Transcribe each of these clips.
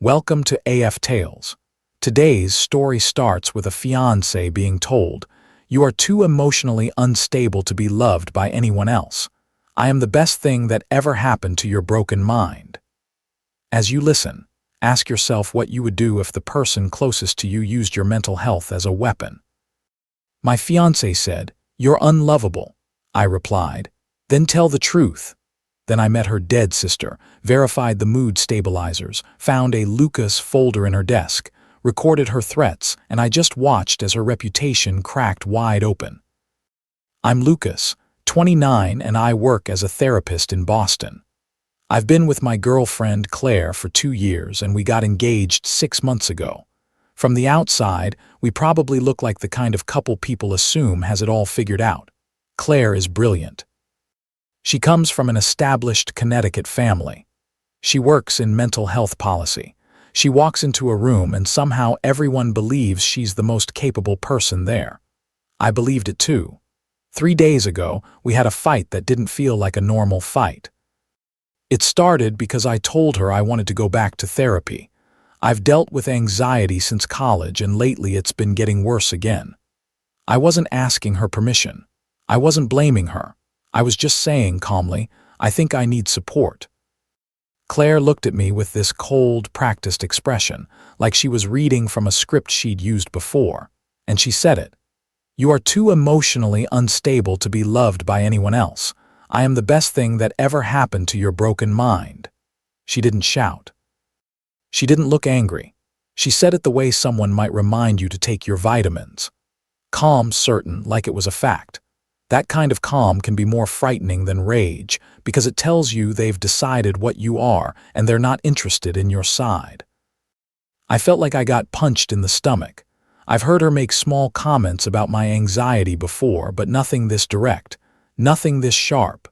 Welcome to AF Tales. Today's story starts with a fiancé being told, "You are too emotionally unstable to be loved by anyone else. I am the best thing that ever happened to your broken mind." As you listen, ask yourself what you would do if the person closest to you used your mental health as a weapon. My fiancé said, "You're unlovable," I replied. "Then tell the truth." Then I met her dead sister, verified the mood stabilizers, found a Lucas folder in her desk, recorded her threats, and I just watched as her reputation cracked wide open. I'm Lucas, 29, and I work as a therapist in Boston. I've been with my girlfriend Claire for 2 years, and we got engaged 6 months ago. From the outside, we probably look like the kind of couple people assume has it all figured out. Claire is brilliant. She comes from an established Connecticut family. She works in mental health policy. She walks into a room and somehow everyone believes she's the most capable person there. I believed it too. 3 days ago, we had a fight that didn't feel like a normal fight. It started because I told her I wanted to go back to therapy. I've dealt with anxiety since college, and lately it's been getting worse again. I wasn't asking her permission. I wasn't blaming her. I was just saying calmly, "I think I need support." Claire looked at me with this cold, practiced expression, like she was reading from a script she'd used before, and she said it. "You are too emotionally unstable to be loved by anyone else. I am the best thing that ever happened to your broken mind." She didn't shout. She didn't look angry. She said it the way someone might remind you to take your vitamins. Calm, certain, like it was a fact. That kind of calm can be more frightening than rage, because it tells you they've decided what you are and they're not interested in your side. I felt like I got punched in the stomach. I've heard her make small comments about my anxiety before, but nothing this direct, nothing this sharp.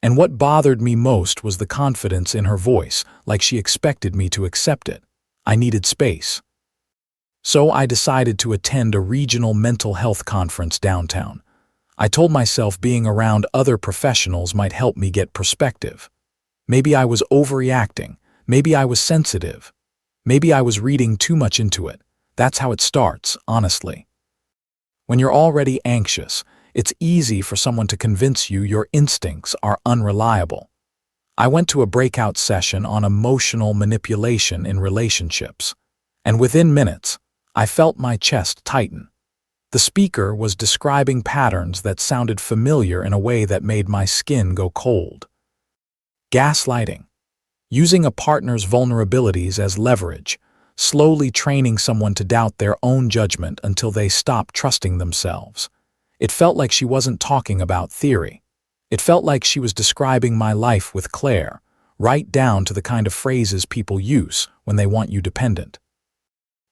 And what bothered me most was the confidence in her voice, like she expected me to accept it. I needed space. So I decided to attend a regional mental health conference downtown. I told myself being around other professionals might help me get perspective. Maybe I was overreacting. Maybe I was sensitive. Maybe I was reading too much into it. That's how it starts, honestly. When you're already anxious, it's easy for someone to convince you your instincts are unreliable. I went to a breakout session on emotional manipulation in relationships, and within minutes, I felt my chest tighten. The speaker was describing patterns that sounded familiar in a way that made my skin go cold. Gaslighting. Using a partner's vulnerabilities as leverage, slowly training someone to doubt their own judgment until they stop trusting themselves. It felt like she wasn't talking about theory. It felt like she was describing my life with Claire, right down to the kind of phrases people use when they want you dependent.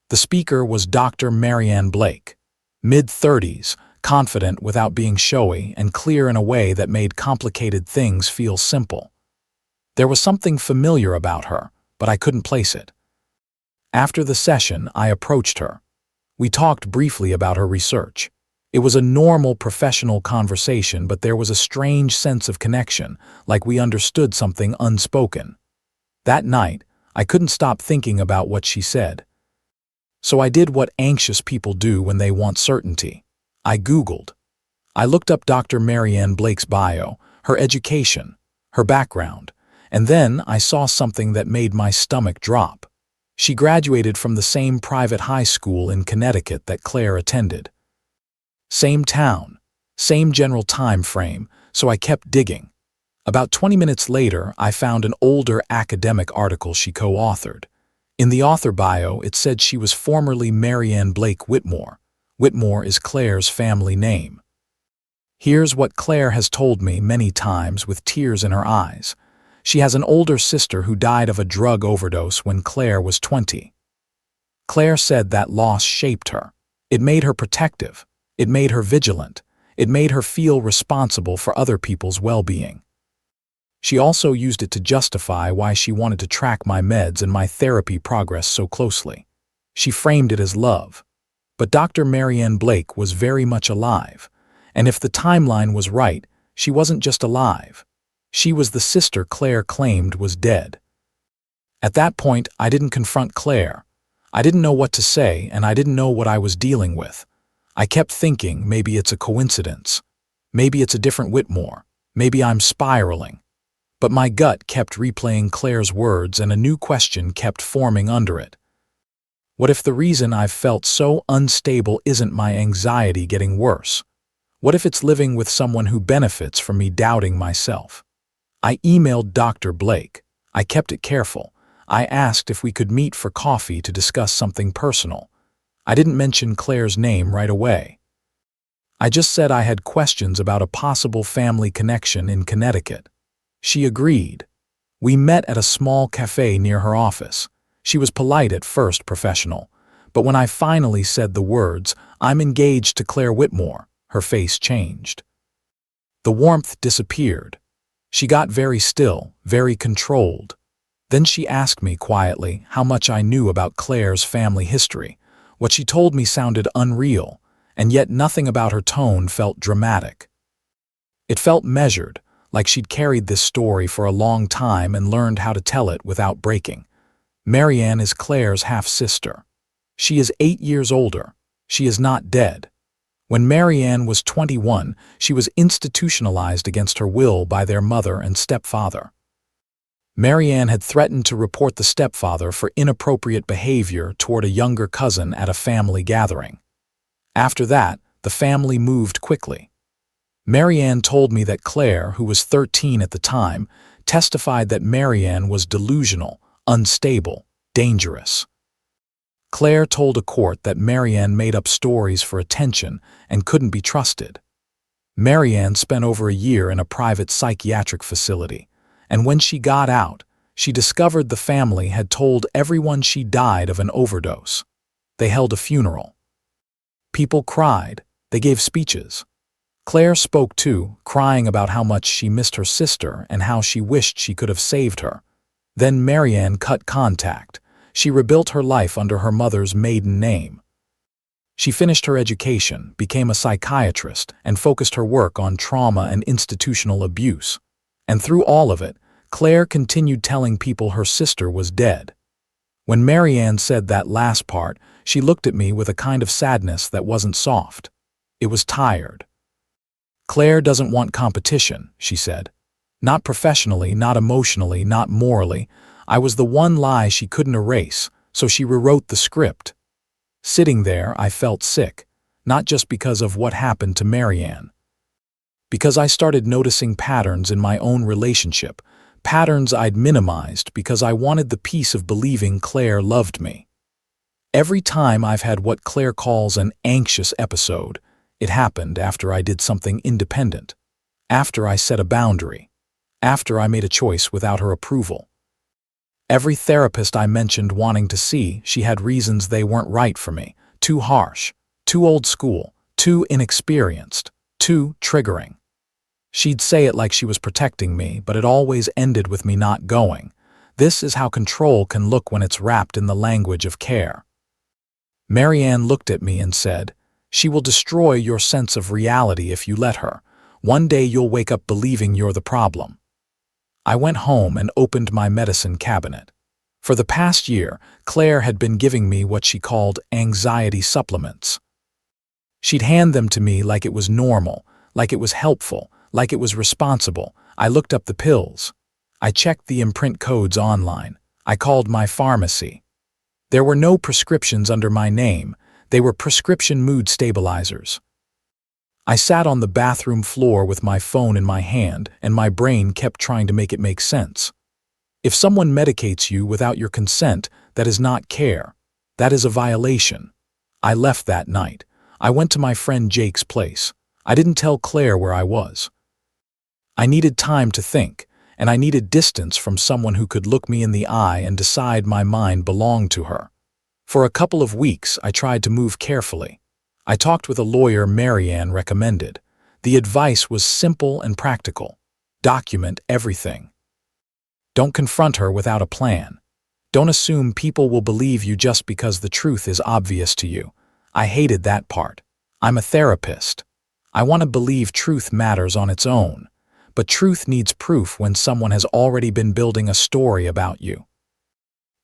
The speaker was Dr. Marianne Blake. Mid-30s, confident without being showy, and clear in a way that made complicated things feel simple. There was something familiar about her, but I couldn't place it. After the session, I approached her. We talked briefly about her research. It was a normal professional conversation, but there was a strange sense of connection, like we understood something unspoken. That night, I couldn't stop thinking about what she said. So I did what anxious people do when they want certainty. I Googled. I looked up Dr. Marianne Blake's bio, her education, her background, and then I saw something that made my stomach drop. She graduated from the same private high school in Connecticut that Claire attended. Same town, same general time frame, so I kept digging. About 20 minutes later, I found an older academic article she co-authored. In the author bio, it said she was formerly Marianne Blake Whitmore. Whitmore is Claire's family name. Here's what Claire has told me many times with tears in her eyes. She has an older sister who died of a drug overdose when Claire was 20. Claire said that loss shaped her. It made her protective. It made her vigilant. It made her feel responsible for other people's well-being. She also used it to justify why she wanted to track my meds and my therapy progress so closely. She framed it as love. But Dr. Marianne Blake was very much alive, and if the timeline was right, she wasn't just alive. She was the sister Claire claimed was dead. At that point, I didn't confront Claire. I didn't know what to say, and I didn't know what I was dealing with. I kept thinking maybe it's a coincidence. Maybe it's a different Whitmore. Maybe I'm spiraling. But my gut kept replaying Claire's words, and a new question kept forming under it. What if the reason I've felt so unstable isn't my anxiety getting worse? What if it's living with someone who benefits from me doubting myself? I emailed Dr. Blake. I kept it careful. I asked if we could meet for coffee to discuss something personal. I didn't mention Claire's name right away. I just said I had questions about a possible family connection in Connecticut. She agreed. We met at a small cafe near her office. She was polite at first, professional. But when I finally said the words, "I'm engaged to Claire Whitmore," her face changed. The warmth disappeared. She got very still, very controlled. Then she asked me quietly how much I knew about Claire's family history. What she told me sounded unreal, and yet nothing about her tone felt dramatic. It felt measured, like she'd carried this story for a long time and learned how to tell it without breaking. Marianne is Claire's half-sister. She is 8 years older. She is not dead. When Marianne was 21, she was institutionalized against her will by their mother and stepfather. Marianne had threatened to report the stepfather for inappropriate behavior toward a younger cousin at a family gathering. After that, the family moved quickly. Marianne told me that Claire, who was 13 at the time, testified that Marianne was delusional, unstable, dangerous. Claire told a court that Marianne made up stories for attention and couldn't be trusted. Marianne spent over a year in a private psychiatric facility, and when she got out, she discovered the family had told everyone she died of an overdose. They held a funeral. People cried. They gave speeches. Claire spoke too, crying about how much she missed her sister and how she wished she could have saved her. Then Marianne cut contact. She rebuilt her life under her mother's maiden name. She finished her education, became a psychiatrist, and focused her work on trauma and institutional abuse. And through all of it, Claire continued telling people her sister was dead. When Marianne said that last part, she looked at me with a kind of sadness that wasn't soft. It was tired. Claire doesn't want competition, she said. Not professionally, not emotionally, not morally. I was the one lie she couldn't erase, so she rewrote the script. Sitting there, I felt sick, not just because of what happened to Marianne. Because I started noticing patterns in my own relationship, patterns I'd minimized because I wanted the peace of believing Claire loved me. Every time I've had what Claire calls an anxious episode, it happened after I did something independent, after I set a boundary, after I made a choice without her approval. Every therapist I mentioned wanting to see, she had reasons they weren't right for me, too harsh, too old school, too inexperienced, too triggering. She'd say it like she was protecting me, but it always ended with me not going. This is how control can look when it's wrapped in the language of care. Marianne looked at me and said, "She will destroy your sense of reality if you let her. One day you'll wake up believing you're the problem." I went home and opened my medicine cabinet. For the past year, Claire had been giving me what she called anxiety supplements. She'd hand them to me like it was normal, like it was helpful, like it was responsible. I looked up the pills. I checked the imprint codes online. I called my pharmacy. There were no prescriptions under my name. They were prescription mood stabilizers. I sat on the bathroom floor with my phone in my hand, and my brain kept trying to make it make sense. If someone medicates you without your consent, that is not care. That is a violation. I left that night. I went to my friend Jake's place. I didn't tell Claire where I was. I needed time to think, and I needed distance from someone who could look me in the eye and decide my mind belonged to her. For a couple of weeks, I tried to move carefully. I talked with a lawyer Marianne recommended. The advice was simple and practical. Document everything. Don't confront her without a plan. Don't assume people will believe you just because the truth is obvious to you. I hated that part. I'm a therapist. I want to believe truth matters on its own. But truth needs proof when someone has already been building a story about you.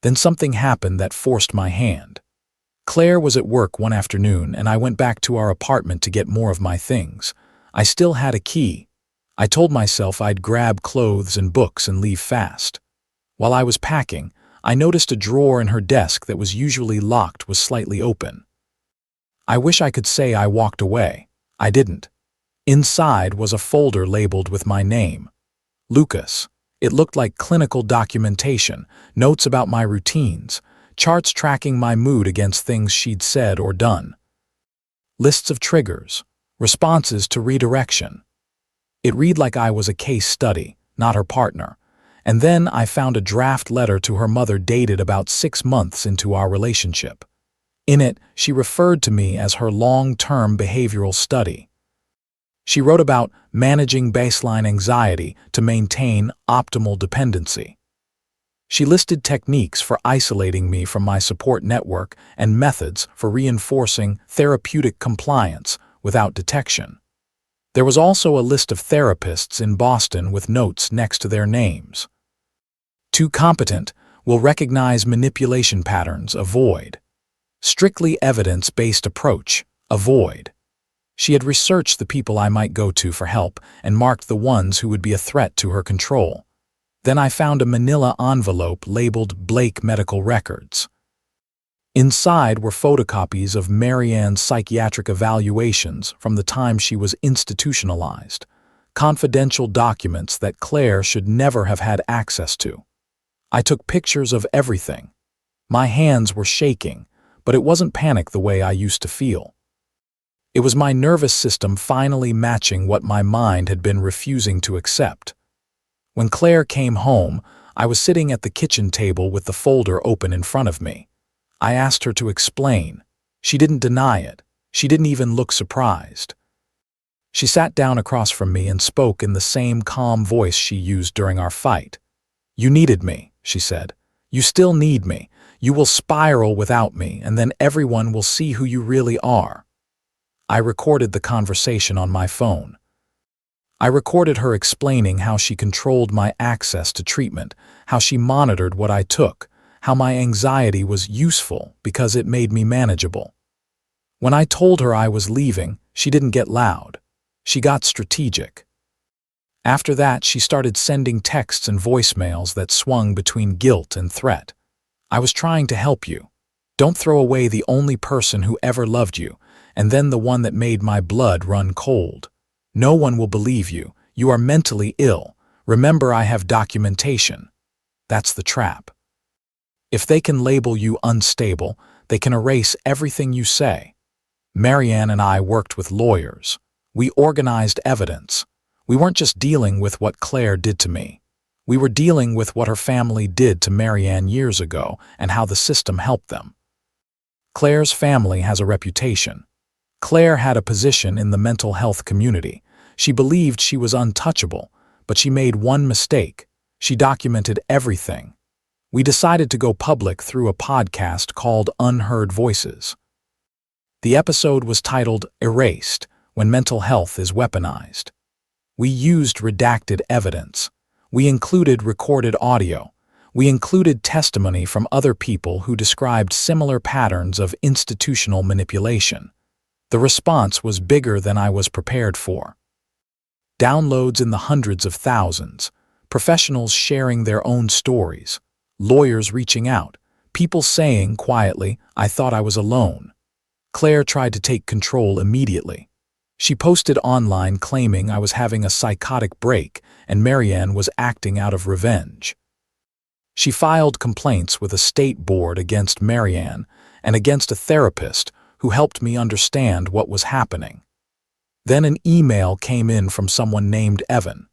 Then something happened that forced my hand. Claire was at work one afternoon, and I went back to our apartment to get more of my things. I still had a key. I told myself I'd grab clothes and books and leave fast. While I was packing, I noticed a drawer in her desk that was usually locked was slightly open. I wish I could say I walked away. I didn't. Inside was a folder labeled with my name, Lucas. It looked like clinical documentation, notes about my routines, charts tracking my mood against things she'd said or done, lists of triggers, responses to redirection. It read like I was a case study, not her partner. And then I found a draft letter to her mother dated about 6 months into our relationship. In it, she referred to me as her long-term behavioral study. She wrote about managing baseline anxiety to maintain optimal dependency. She listed techniques for isolating me from my support network and methods for reinforcing therapeutic compliance without detection. There was also a list of therapists in Boston with notes next to their names. Too competent, will recognize manipulation patterns, avoid. Strictly evidence-based approach, avoid. She had researched the people I might go to for help and marked the ones who would be a threat to her control. Then I found a manila envelope labeled Blake Medical Records. Inside were photocopies of Marianne's psychiatric evaluations from the time she was institutionalized, confidential documents that Claire should never have had access to. I took pictures of everything. My hands were shaking, but it wasn't panic the way I used to feel. It was my nervous system finally matching what my mind had been refusing to accept. When Claire came home, I was sitting at the kitchen table with the folder open in front of me. I asked her to explain. She didn't deny it. She didn't even look surprised. She sat down across from me and spoke in the same calm voice she used during our fight. "You needed me," she said. "You still need me. You will spiral without me, and then everyone will see who you really are." I recorded the conversation on my phone. I recorded her explaining how she controlled my access to treatment, how she monitored what I took, how my anxiety was useful because it made me manageable. When I told her I was leaving, she didn't get loud. She got strategic. After that, she started sending texts and voicemails that swung between guilt and threat. "I was trying to help you. Don't throw away the only person who ever loved you, and then the one that made my blood run cold. No one will believe you. You are mentally ill. Remember, I have documentation." That's the trap. If they can label you unstable, they can erase everything you say. Marianne and I worked with lawyers. We organized evidence. We weren't just dealing with what Claire did to me. We were dealing with what her family did to Marianne years ago and how the system helped them. Claire's family has a reputation. Claire had a position in the mental health community. She believed she was untouchable, but she made one mistake. She documented everything. We decided to go public through a podcast called Unheard Voices. The episode was titled Erased, When Mental Health is Weaponized. We used redacted evidence. We included recorded audio. We included testimony from other people who described similar patterns of institutional manipulation. The response was bigger than I was prepared for. Downloads in the hundreds of thousands, professionals sharing their own stories, lawyers reaching out, people saying quietly, "I thought I was alone." Claire tried to take control immediately. She posted online claiming I was having a psychotic break and Marianne was acting out of revenge. She filed complaints with a state board against Marianne and against a therapist who helped me understand what was happening. Then an email came in from someone named Evan.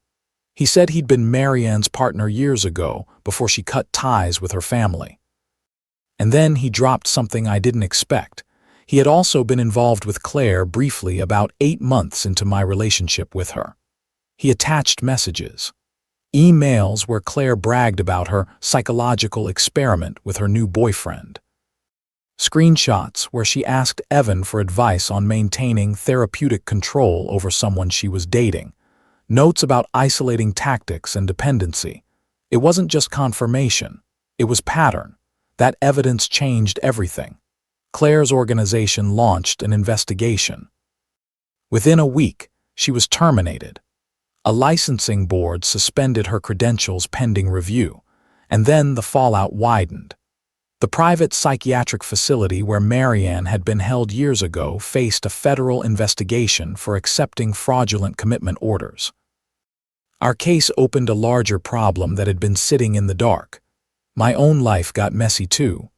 He said he'd been Marianne's partner years ago before she cut ties with her family. And then he dropped something I didn't expect. He had also been involved with Claire briefly about 8 months into my relationship with her. He attached messages. Emails where Claire bragged about her psychological experiment with her new boyfriend. Screenshots where she asked Evan for advice on maintaining therapeutic control over someone she was dating. Notes about isolating tactics and dependency. It wasn't just confirmation. It was pattern. That evidence changed everything. Claire's organization launched an investigation. Within a week, she was terminated. A licensing board suspended her credentials pending review, and then the fallout widened. The private psychiatric facility where Marianne had been held years ago faced a federal investigation for accepting fraudulent commitment orders. Our case opened a larger problem that had been sitting in the dark. My own life got messy too.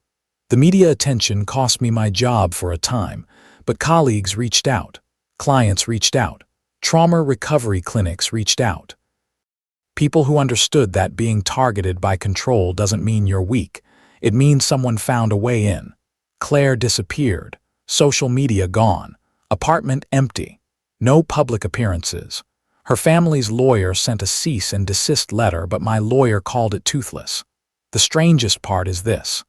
The media attention cost me my job for a time, but colleagues reached out, clients reached out, trauma recovery clinics reached out. People who understood that being targeted by control doesn't mean you're weak. It means someone found a way in. Claire disappeared, social media gone, apartment empty, no public appearances. Her family's lawyer sent a cease and desist letter, but my lawyer called it toothless. The strangest part is this.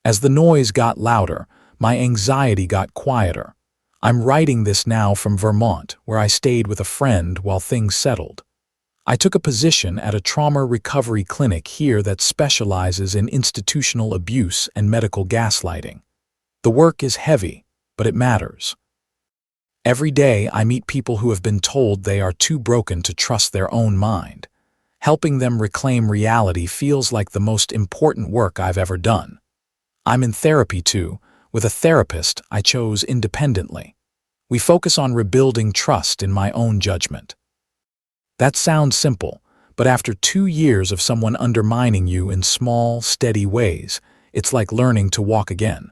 As the noise got louder, my anxiety got quieter. I'm writing this now from Vermont, where I stayed with a friend while things settled. I took a position at a trauma recovery clinic here that specializes in institutional abuse and medical gaslighting. The work is heavy, but it matters. Every day I meet people who have been told they are too broken to trust their own mind. Helping them reclaim reality feels like the most important work I've ever done. I'm in therapy too, with a therapist I chose independently. We focus on rebuilding trust in my own judgment. That sounds simple, but after 2 years of someone undermining you in small, steady ways, it's like learning to walk again.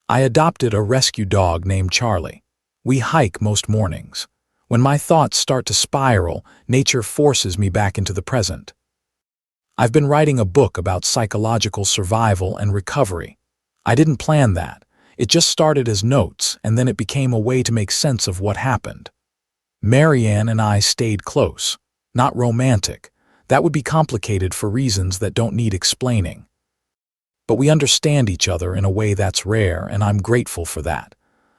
I adopted a rescue dog named Charlie. We hike most mornings. When my thoughts start to spiral, nature forces me back into the present. I've been writing a book about psychological survival and recovery. I didn't plan that. It just started as notes, and then it became a way to make sense of what happened. Marianne and I stayed close, not romantic. That would be complicated for reasons that don't need explaining. But we understand each other in a way that's rare, and I'm grateful for that.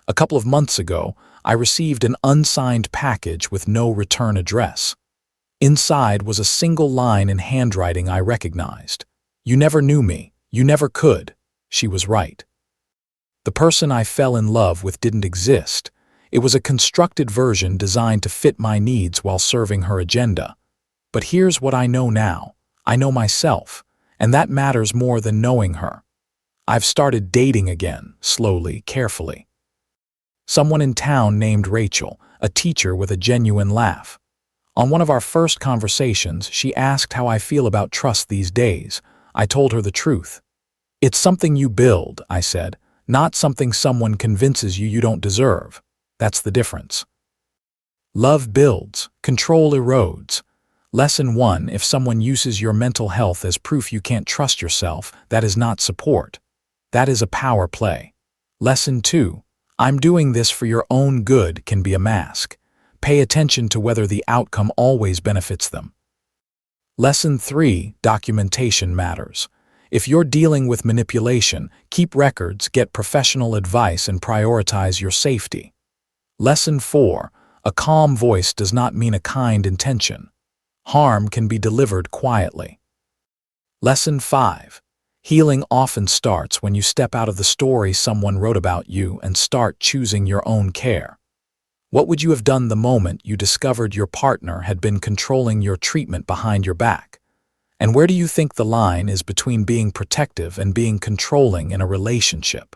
A couple of months ago, I received an unsigned package with no return address. Inside was a single line in handwriting I recognized. "You never knew me. You never could." She was right. The person I fell in love with didn't exist. It was a constructed version designed to fit my needs while serving her agenda. But here's what I know now. I know myself, and that matters more than knowing her. I've started dating again, slowly, carefully. Someone in town named Rachel, a teacher with a genuine laugh. On one of our first conversations, she asked how I feel about trust these days. I told her the truth. "It's something you build," I said, "not something someone convinces you don't deserve." That's the difference. Love builds, control erodes. Lesson 1: if someone uses your mental health as proof you can't trust yourself, that is not support. That is a power play. Lesson 2: I'm doing this for your own good can be a mask. Pay attention to whether the outcome always benefits them. Lesson 3: documentation matters. If you're dealing with manipulation, keep records, get professional advice, and prioritize your safety. Lesson 4: a calm voice does not mean a kind intention. Harm can be delivered quietly. Lesson 5: healing often starts when you step out of the story someone wrote about you and start choosing your own care. What would you have done the moment you discovered your partner had been controlling your treatment behind your back? And where do you think the line is between being protective and being controlling in a relationship?